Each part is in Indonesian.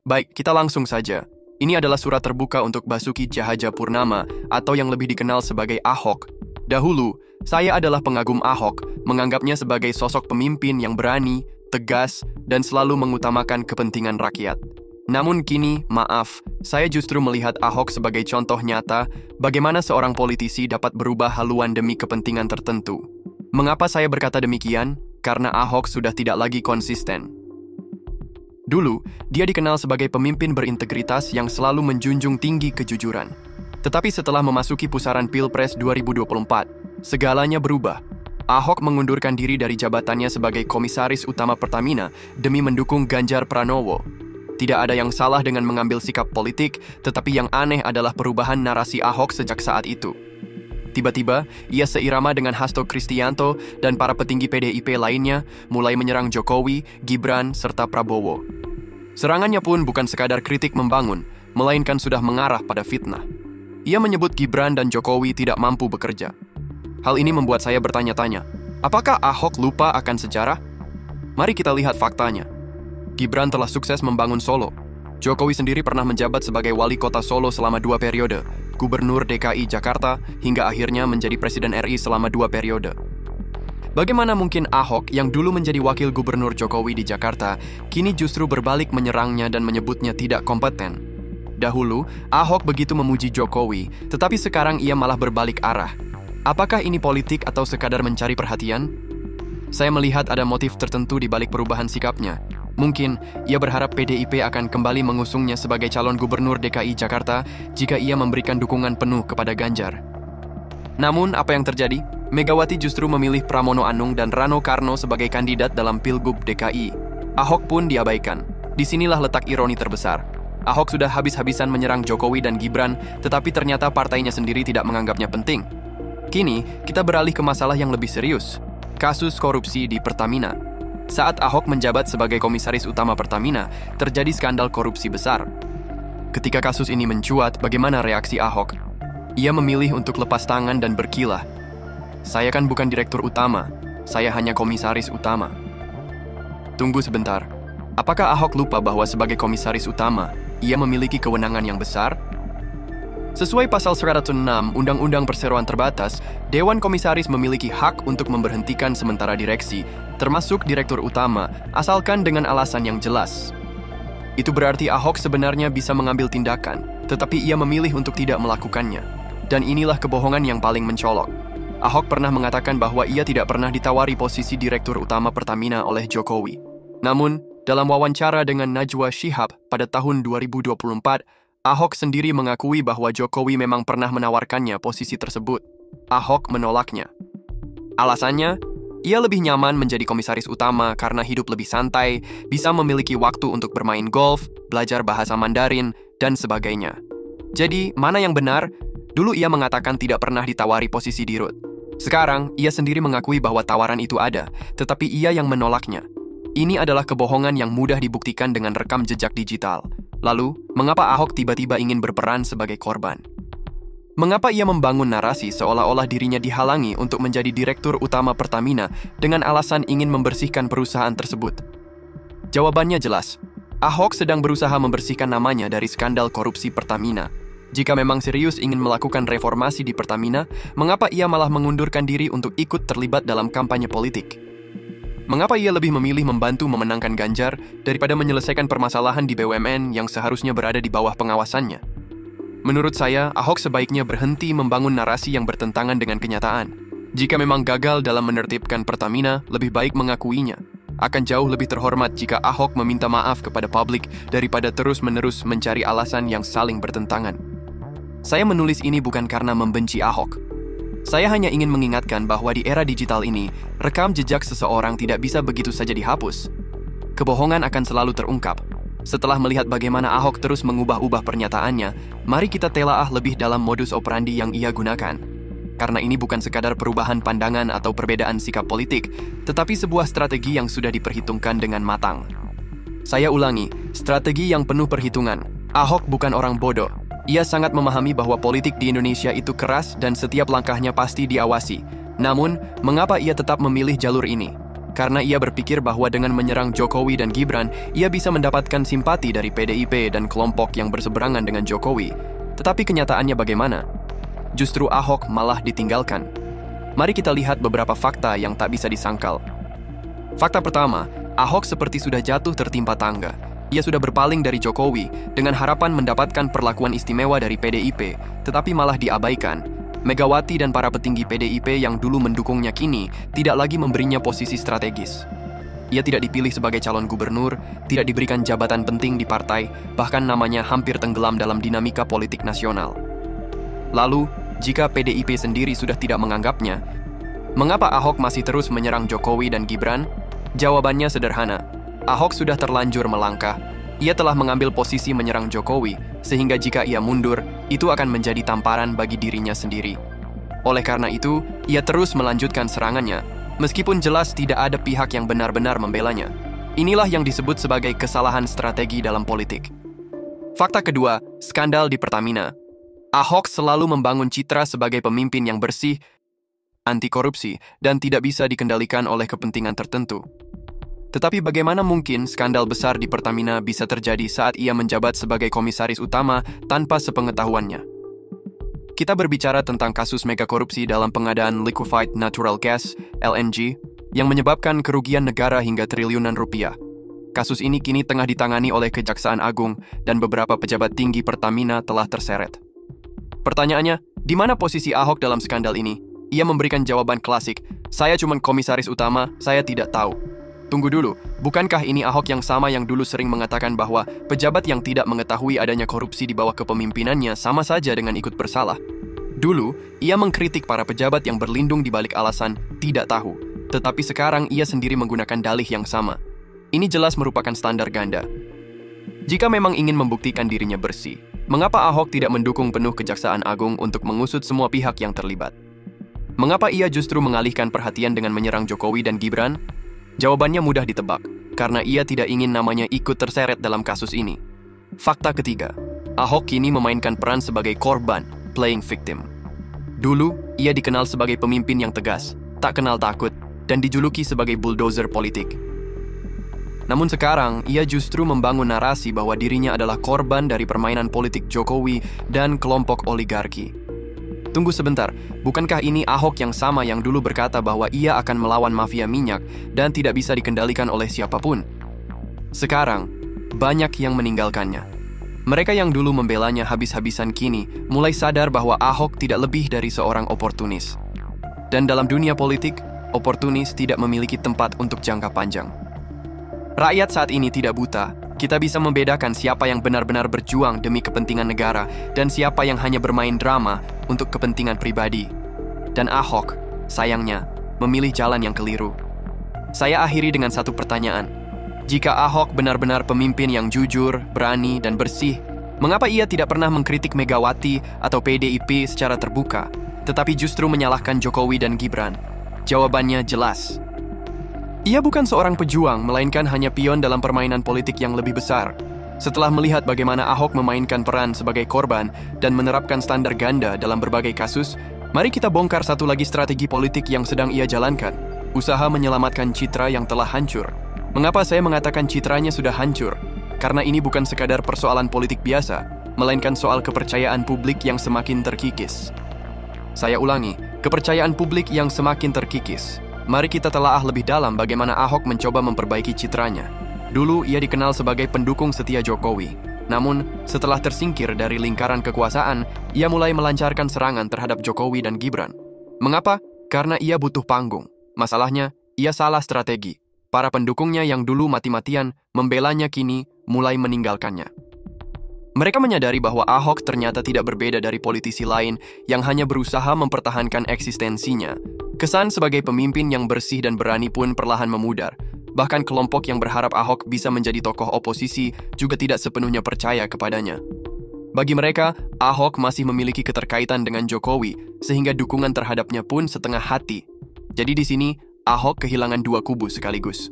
Baik, kita langsung saja. Ini adalah surat terbuka untuk Basuki Tjahajapurnama atau yang lebih dikenal sebagai Ahok. Dahulu, saya adalah pengagum Ahok, menganggapnya sebagai sosok pemimpin yang berani, tegas, dan selalu mengutamakan kepentingan rakyat. Namun kini, maaf, saya justru melihat Ahok sebagai contoh nyata bagaimana seorang politisi dapat berubah haluan demi kepentingan tertentu. Mengapa saya berkata demikian? Karena Ahok sudah tidak lagi konsisten. Dulu, dia dikenal sebagai pemimpin berintegritas yang selalu menjunjung tinggi kejujuran. Tetapi setelah memasuki pusaran Pilpres 2024, segalanya berubah. Ahok mengundurkan diri dari jabatannya sebagai Komisaris Utama Pertamina demi mendukung Ganjar Pranowo. Tidak ada yang salah dengan mengambil sikap politik, tetapi yang aneh adalah perubahan narasi Ahok sejak saat itu. Tiba-tiba, ia seirama dengan Hasto Kristianto dan para petinggi PDIP lainnya mulai menyerang Jokowi, Gibran, serta Prabowo. Serangannya pun bukan sekadar kritik membangun, melainkan sudah mengarah pada fitnah. Ia menyebut Gibran dan Jokowi tidak mampu bekerja. Hal ini membuat saya bertanya-tanya, apakah Ahok lupa akan sejarah? Mari kita lihat faktanya. Gibran telah sukses membangun Solo. Jokowi sendiri pernah menjabat sebagai wali kota Solo selama 2 periode, Gubernur DKI Jakarta, hingga akhirnya menjadi Presiden RI selama 2 periode. Bagaimana mungkin Ahok yang dulu menjadi wakil gubernur Jokowi di Jakarta, kini justru berbalik menyerangnya dan menyebutnya tidak kompeten? Dahulu, Ahok begitu memuji Jokowi, tetapi sekarang ia malah berbalik arah. Apakah ini politik atau sekadar mencari perhatian? Saya melihat ada motif tertentu di balik perubahan sikapnya. Mungkin, ia berharap PDIP akan kembali mengusungnya sebagai calon gubernur DKI Jakarta jika ia memberikan dukungan penuh kepada Ganjar. Namun, apa yang terjadi? Megawati justru memilih Pramono Anung dan Rano Karno sebagai kandidat dalam Pilgub DKI. Ahok pun diabaikan. Disinilah letak ironi terbesar. Ahok sudah habis-habisan menyerang Jokowi dan Gibran, tetapi ternyata partainya sendiri tidak menganggapnya penting. Kini, kita beralih ke masalah yang lebih serius. Kasus korupsi di Pertamina. Saat Ahok menjabat sebagai Komisaris Utama Pertamina, terjadi skandal korupsi besar. Ketika kasus ini mencuat, bagaimana reaksi Ahok? Ia memilih untuk lepas tangan dan berkilah. Saya kan bukan direktur utama, saya hanya komisaris utama. Tunggu sebentar, apakah Ahok lupa bahwa sebagai komisaris utama, ia memiliki kewenangan yang besar? Sesuai pasal 106 Undang-Undang Perseroan Terbatas, Dewan Komisaris memiliki hak untuk memberhentikan sementara direksi, termasuk direktur utama, asalkan dengan alasan yang jelas. Itu berarti Ahok sebenarnya bisa mengambil tindakan, tetapi ia memilih untuk tidak melakukannya. Dan inilah kebohongan yang paling mencolok. Ahok pernah mengatakan bahwa ia tidak pernah ditawari posisi Direktur Utama Pertamina oleh Jokowi. Namun, dalam wawancara dengan Najwa Shihab pada tahun 2024, Ahok sendiri mengakui bahwa Jokowi memang pernah menawarkannya posisi tersebut. Ahok menolaknya. Alasannya, ia lebih nyaman menjadi komisaris utama karena hidup lebih santai, bisa memiliki waktu untuk bermain golf, belajar bahasa Mandarin, dan sebagainya. Jadi, mana yang benar? Dulu ia mengatakan tidak pernah ditawari posisi dirut. Sekarang, ia sendiri mengakui bahwa tawaran itu ada, tetapi ia yang menolaknya. Ini adalah kebohongan yang mudah dibuktikan dengan rekam jejak digital. Lalu, mengapa Ahok tiba-tiba ingin berperan sebagai korban? Mengapa ia membangun narasi seolah-olah dirinya dihalangi untuk menjadi Direktur Utama Pertamina dengan alasan ingin membersihkan perusahaan tersebut? Jawabannya jelas. Ahok sedang berusaha membersihkan namanya dari skandal korupsi Pertamina. Jika memang serius ingin melakukan reformasi di Pertamina, mengapa ia malah mengundurkan diri untuk ikut terlibat dalam kampanye politik? Mengapa ia lebih memilih membantu memenangkan Ganjar daripada menyelesaikan permasalahan di BUMN yang seharusnya berada di bawah pengawasannya? Menurut saya, Ahok sebaiknya berhenti membangun narasi yang bertentangan dengan kenyataan. Jika memang gagal dalam menertibkan Pertamina, lebih baik mengakuinya. Akan jauh lebih terhormat jika Ahok meminta maaf kepada publik daripada terus-menerus mencari alasan yang saling bertentangan. Saya menulis ini bukan karena membenci Ahok. Saya hanya ingin mengingatkan bahwa di era digital ini, rekam jejak seseorang tidak bisa begitu saja dihapus. Kebohongan akan selalu terungkap. Setelah melihat bagaimana Ahok terus mengubah-ubah pernyataannya, mari kita telaah lebih dalam modus operandi yang ia gunakan. Karena ini bukan sekadar perubahan pandangan atau perbedaan sikap politik, tetapi sebuah strategi yang sudah diperhitungkan dengan matang. Saya ulangi, strategi yang penuh perhitungan. Ahok bukan orang bodoh. Ia sangat memahami bahwa politik di Indonesia itu keras dan setiap langkahnya pasti diawasi. Namun, mengapa ia tetap memilih jalur ini? karena ia berpikir bahwa dengan menyerang Jokowi dan Gibran, ia bisa mendapatkan simpati dari PDIP dan kelompok yang berseberangan dengan Jokowi. Tetapi kenyataannya bagaimana? Justru Ahok malah ditinggalkan. Mari kita lihat beberapa fakta yang tak bisa disangkal. Fakta pertama, Ahok seperti sudah jatuh tertimpa tangga. Ia sudah berpaling dari Jokowi dengan harapan mendapatkan perlakuan istimewa dari PDIP, tetapi malah diabaikan. Megawati dan para petinggi PDIP yang dulu mendukungnya kini tidak lagi memberinya posisi strategis. Ia tidak dipilih sebagai calon gubernur, tidak diberikan jabatan penting di partai, bahkan namanya hampir tenggelam dalam dinamika politik nasional. Lalu, jika PDIP sendiri sudah tidak menganggapnya, mengapa Ahok masih terus menyerang Jokowi dan Gibran? Jawabannya sederhana. Ahok sudah terlanjur melangkah. Ia telah mengambil posisi menyerang Jokowi, sehingga jika ia mundur, itu akan menjadi tamparan bagi dirinya sendiri. Oleh karena itu, ia terus melanjutkan serangannya, meskipun jelas tidak ada pihak yang benar-benar membelanya. Inilah yang disebut sebagai kesalahan strategi dalam politik. Fakta kedua, skandal di Pertamina. Ahok selalu membangun citra sebagai pemimpin yang bersih, anti korupsi, dan tidak bisa dikendalikan oleh kepentingan tertentu. Tetapi bagaimana mungkin skandal besar di Pertamina bisa terjadi saat ia menjabat sebagai komisaris utama tanpa sepengetahuannya? Kita berbicara tentang kasus mega korupsi dalam pengadaan liquefied natural gas, LNG, yang menyebabkan kerugian negara hingga triliunan rupiah. Kasus ini kini tengah ditangani oleh Kejaksaan Agung dan beberapa pejabat tinggi Pertamina telah terseret. Pertanyaannya, di mana posisi Ahok dalam skandal ini? Ia memberikan jawaban klasik, saya cuma komisaris utama, saya tidak tahu. Tunggu dulu, bukankah ini Ahok yang sama yang dulu sering mengatakan bahwa pejabat yang tidak mengetahui adanya korupsi di bawah kepemimpinannya sama saja dengan ikut bersalah? Dulu, ia mengkritik para pejabat yang berlindung di balik alasan tidak tahu, tetapi sekarang ia sendiri menggunakan dalih yang sama. Ini jelas merupakan standar ganda. Jika memang ingin membuktikan dirinya bersih, mengapa Ahok tidak mendukung penuh Kejaksaan Agung untuk mengusut semua pihak yang terlibat? Mengapa ia justru mengalihkan perhatian dengan menyerang Jokowi dan Gibran? Jawabannya mudah ditebak, karena ia tidak ingin namanya ikut terseret dalam kasus ini. Fakta ketiga, Ahok kini memainkan peran sebagai korban, playing victim. Dulu, ia dikenal sebagai pemimpin yang tegas, tak kenal takut, dan dijuluki sebagai bulldozer politik. Namun sekarang, ia justru membangun narasi bahwa dirinya adalah korban dari permainan politik Jokowi dan kelompok oligarki. Tunggu sebentar, bukankah ini Ahok yang sama yang dulu berkata bahwa ia akan melawan mafia minyak dan tidak bisa dikendalikan oleh siapapun? Sekarang, banyak yang meninggalkannya. Mereka yang dulu membelanya habis-habisan kini mulai sadar bahwa Ahok tidak lebih dari seorang oportunis. Dan dalam dunia politik, oportunis tidak memiliki tempat untuk jangka panjang. Rakyat saat ini tidak buta. Kita bisa membedakan siapa yang benar-benar berjuang demi kepentingan negara dan siapa yang hanya bermain drama untuk kepentingan pribadi. Dan Ahok, sayangnya, memilih jalan yang keliru. Saya akhiri dengan satu pertanyaan. Jika Ahok benar-benar pemimpin yang jujur, berani, dan bersih, mengapa ia tidak pernah mengkritik Megawati atau PDIP secara terbuka, tetapi justru menyalahkan Jokowi dan Gibran? Jawabannya jelas. Ia bukan seorang pejuang, melainkan hanya pion dalam permainan politik yang lebih besar. Setelah melihat bagaimana Ahok memainkan peran sebagai korban dan menerapkan standar ganda dalam berbagai kasus, mari kita bongkar satu lagi strategi politik yang sedang ia jalankan. Usaha menyelamatkan citra yang telah hancur. Mengapa saya mengatakan citranya sudah hancur? Karena ini bukan sekadar persoalan politik biasa, melainkan soal kepercayaan publik yang semakin terkikis. Saya ulangi, kepercayaan publik yang semakin terkikis. Mari kita telaah lebih dalam bagaimana Ahok mencoba memperbaiki citranya. Dulu ia dikenal sebagai pendukung setia Jokowi. Namun, setelah tersingkir dari lingkaran kekuasaan, ia mulai melancarkan serangan terhadap Jokowi dan Gibran. Mengapa? Karena ia butuh panggung. Masalahnya, ia salah strategi. Para pendukungnya yang dulu mati-matian membelanya kini mulai meninggalkannya. Mereka menyadari bahwa Ahok ternyata tidak berbeda dari politisi lain yang hanya berusaha mempertahankan eksistensinya. Kesan sebagai pemimpin yang bersih dan berani pun perlahan memudar. Bahkan kelompok yang berharap Ahok bisa menjadi tokoh oposisi juga tidak sepenuhnya percaya kepadanya. Bagi mereka, Ahok masih memiliki keterkaitan dengan Jokowi, sehingga dukungan terhadapnya pun setengah hati. Jadi di sini, Ahok kehilangan dua kubu sekaligus.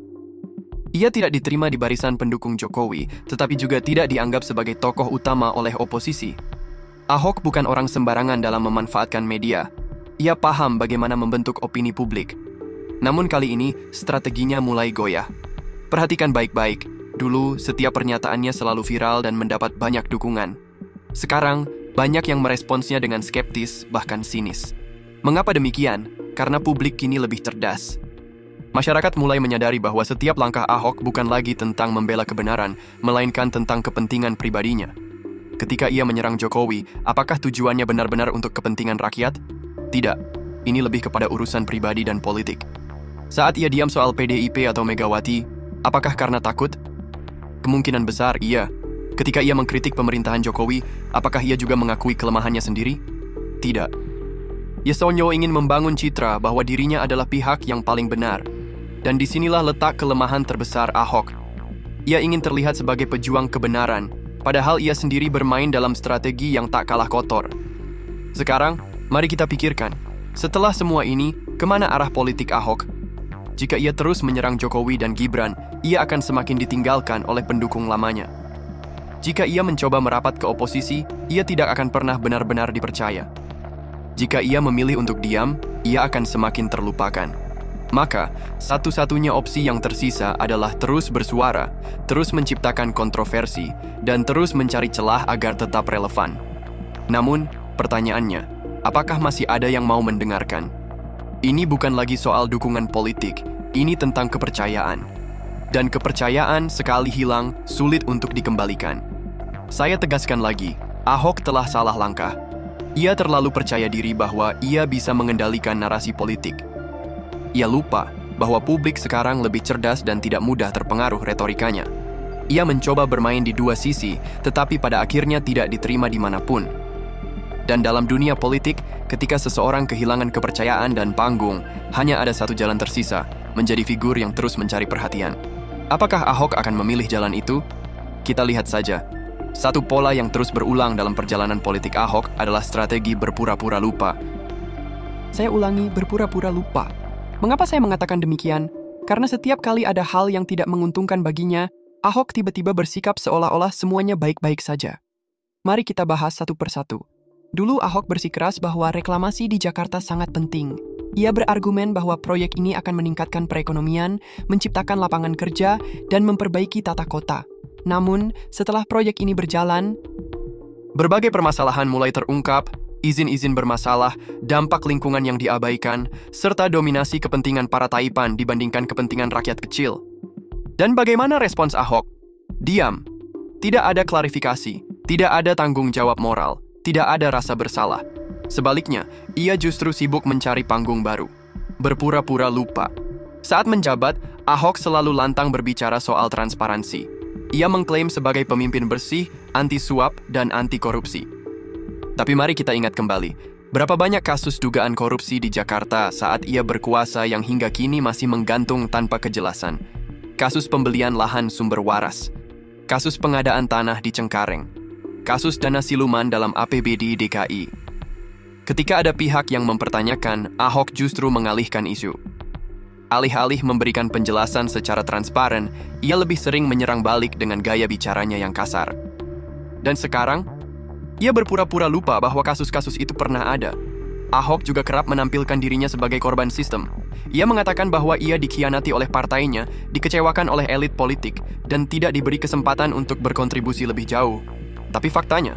Ia tidak diterima di barisan pendukung Jokowi, tetapi juga tidak dianggap sebagai tokoh utama oleh oposisi. Ahok bukan orang sembarangan dalam memanfaatkan media. Ia paham bagaimana membentuk opini publik. Namun kali ini, strateginya mulai goyah. Perhatikan baik-baik, dulu setiap pernyataannya selalu viral dan mendapat banyak dukungan. Sekarang, banyak yang meresponsnya dengan skeptis, bahkan sinis. Mengapa demikian? Karena publik kini lebih cerdas. Masyarakat mulai menyadari bahwa setiap langkah Ahok bukan lagi tentang membela kebenaran, melainkan tentang kepentingan pribadinya. Ketika ia menyerang Jokowi, apakah tujuannya benar-benar untuk kepentingan rakyat? Tidak, ini lebih kepada urusan pribadi dan politik. Saat ia diam soal PDIP atau Megawati, apakah karena takut? Kemungkinan besar iya. Ketika ia mengkritik pemerintahan Jokowi, apakah ia juga mengakui kelemahannya sendiri? Tidak. Yesonyo ingin membangun citra bahwa dirinya adalah pihak yang paling benar. Dan disinilah letak kelemahan terbesar Ahok. Ia ingin terlihat sebagai pejuang kebenaran, padahal ia sendiri bermain dalam strategi yang tak kalah kotor. Sekarang, mari kita pikirkan, setelah semua ini, kemana arah politik Ahok? Jika ia terus menyerang Jokowi dan Gibran, ia akan semakin ditinggalkan oleh pendukung lamanya. Jika ia mencoba merapat ke oposisi, ia tidak akan pernah benar-benar dipercaya. Jika ia memilih untuk diam, ia akan semakin terlupakan. Maka, satu-satunya opsi yang tersisa adalah terus bersuara, terus menciptakan kontroversi, dan terus mencari celah agar tetap relevan. Namun, pertanyaannya, apakah masih ada yang mau mendengarkan? Ini bukan lagi soal dukungan politik, ini tentang kepercayaan. Dan kepercayaan sekali hilang, sulit untuk dikembalikan. Saya tegaskan lagi, Ahok telah salah langkah. Ia terlalu percaya diri bahwa ia bisa mengendalikan narasi politik. Ia lupa bahwa publik sekarang lebih cerdas dan tidak mudah terpengaruh retorikanya. Ia mencoba bermain di dua sisi, tetapi pada akhirnya tidak diterima dimanapun. Dan dalam dunia politik, ketika seseorang kehilangan kepercayaan dan panggung, hanya ada satu jalan tersisa, menjadi figur yang terus mencari perhatian. Apakah Ahok akan memilih jalan itu? Kita lihat saja. Satu pola yang terus berulang dalam perjalanan politik Ahok adalah strategi berpura-pura lupa. Saya ulangi, berpura-pura lupa. Mengapa saya mengatakan demikian? Karena setiap kali ada hal yang tidak menguntungkan baginya, Ahok tiba-tiba bersikap seolah-olah semuanya baik-baik saja. Mari kita bahas satu persatu. Dulu Ahok bersikeras bahwa reklamasi di Jakarta sangat penting. Ia berargumen bahwa proyek ini akan meningkatkan perekonomian, menciptakan lapangan kerja, dan memperbaiki tata kota. Namun, setelah proyek ini berjalan, berbagai permasalahan mulai terungkap, izin-izin bermasalah, dampak lingkungan yang diabaikan, serta dominasi kepentingan para taipan dibandingkan kepentingan rakyat kecil. Dan bagaimana respons Ahok? Diam. Tidak ada klarifikasi, tidak ada tanggung jawab moral, tidak ada rasa bersalah. Sebaliknya, ia justru sibuk mencari panggung baru. Berpura-pura lupa. Saat menjabat, Ahok selalu lantang berbicara soal transparansi. Ia mengklaim sebagai pemimpin bersih, anti suap, dan anti korupsi. Tapi mari kita ingat kembali, berapa banyak kasus dugaan korupsi di Jakarta saat ia berkuasa yang hingga kini masih menggantung tanpa kejelasan. Kasus pembelian lahan sumber waras, kasus pengadaan tanah di Cengkareng, kasus dana siluman dalam APBD DKI. Ketika ada pihak yang mempertanyakan, Ahok justru mengalihkan isu. Alih-alih memberikan penjelasan secara transparan, ia lebih sering menyerang balik dengan gaya bicaranya yang kasar. Dan sekarang, ia berpura-pura lupa bahwa kasus-kasus itu pernah ada. Ahok juga kerap menampilkan dirinya sebagai korban sistem. Ia mengatakan bahwa ia dikhianati oleh partainya, dikecewakan oleh elit politik, dan tidak diberi kesempatan untuk berkontribusi lebih jauh. Tapi faktanya,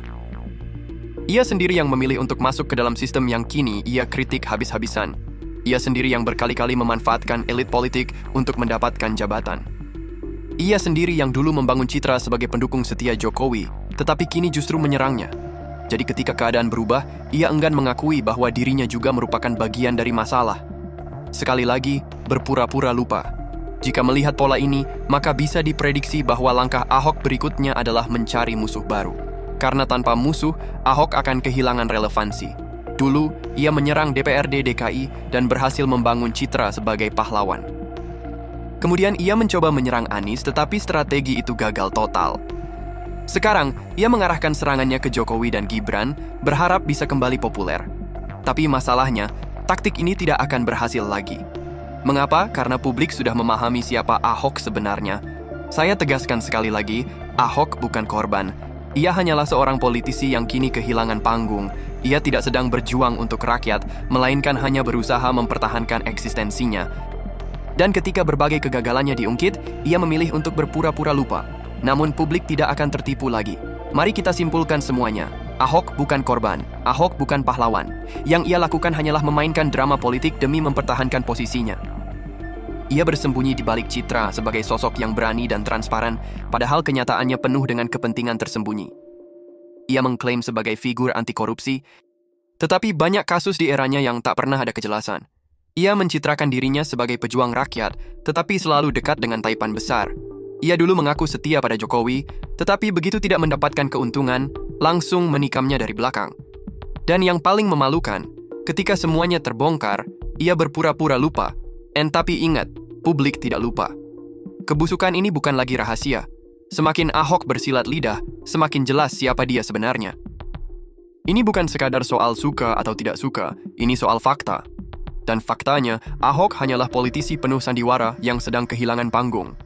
ia sendiri yang memilih untuk masuk ke dalam sistem yang kini ia kritik habis-habisan. Ia sendiri yang berkali-kali memanfaatkan elit politik untuk mendapatkan jabatan. Ia sendiri yang dulu membangun citra sebagai pendukung setia Jokowi, tetapi kini justru menyerangnya. Jadi ketika keadaan berubah, ia enggan mengakui bahwa dirinya juga merupakan bagian dari masalah. Sekali lagi, berpura-pura lupa. Jika melihat pola ini, maka bisa diprediksi bahwa langkah Ahok berikutnya adalah mencari musuh baru. Karena tanpa musuh, Ahok akan kehilangan relevansi. Dulu, ia menyerang DPRD DKI dan berhasil membangun citra sebagai pahlawan. Kemudian ia mencoba menyerang Anies, tetapi strategi itu gagal total. Sekarang, ia mengarahkan serangannya ke Jokowi dan Gibran, berharap bisa kembali populer. Tapi masalahnya, taktik ini tidak akan berhasil lagi. Mengapa? Karena publik sudah memahami siapa Ahok sebenarnya. Saya tegaskan sekali lagi, Ahok bukan korban. Ia hanyalah seorang politisi yang kini kehilangan panggung. Ia tidak sedang berjuang untuk rakyat, melainkan hanya berusaha mempertahankan eksistensinya. Dan ketika berbagai kegagalannya diungkit, ia memilih untuk berpura-pura lupa. Namun publik tidak akan tertipu lagi. Mari kita simpulkan semuanya. Ahok bukan korban, Ahok bukan pahlawan. Yang ia lakukan hanyalah memainkan drama politik demi mempertahankan posisinya. Ia bersembunyi di balik citra sebagai sosok yang berani dan transparan, padahal kenyataannya penuh dengan kepentingan tersembunyi. Ia mengklaim sebagai figur anti korupsi, tetapi banyak kasus di eranya yang tak pernah ada kejelasan. Ia mencitrakan dirinya sebagai pejuang rakyat, tetapi selalu dekat dengan taipan besar. Ia dulu mengaku setia pada Jokowi, tetapi begitu tidak mendapatkan keuntungan, langsung menikamnya dari belakang. Dan yang paling memalukan, ketika semuanya terbongkar, ia berpura-pura lupa. Tapi ingat, publik tidak lupa. Kebusukan ini bukan lagi rahasia. Semakin Ahok bersilat lidah, semakin jelas siapa dia sebenarnya. Ini bukan sekadar soal suka atau tidak suka, ini soal fakta. Dan faktanya, Ahok hanyalah politisi penuh sandiwara yang sedang kehilangan panggung.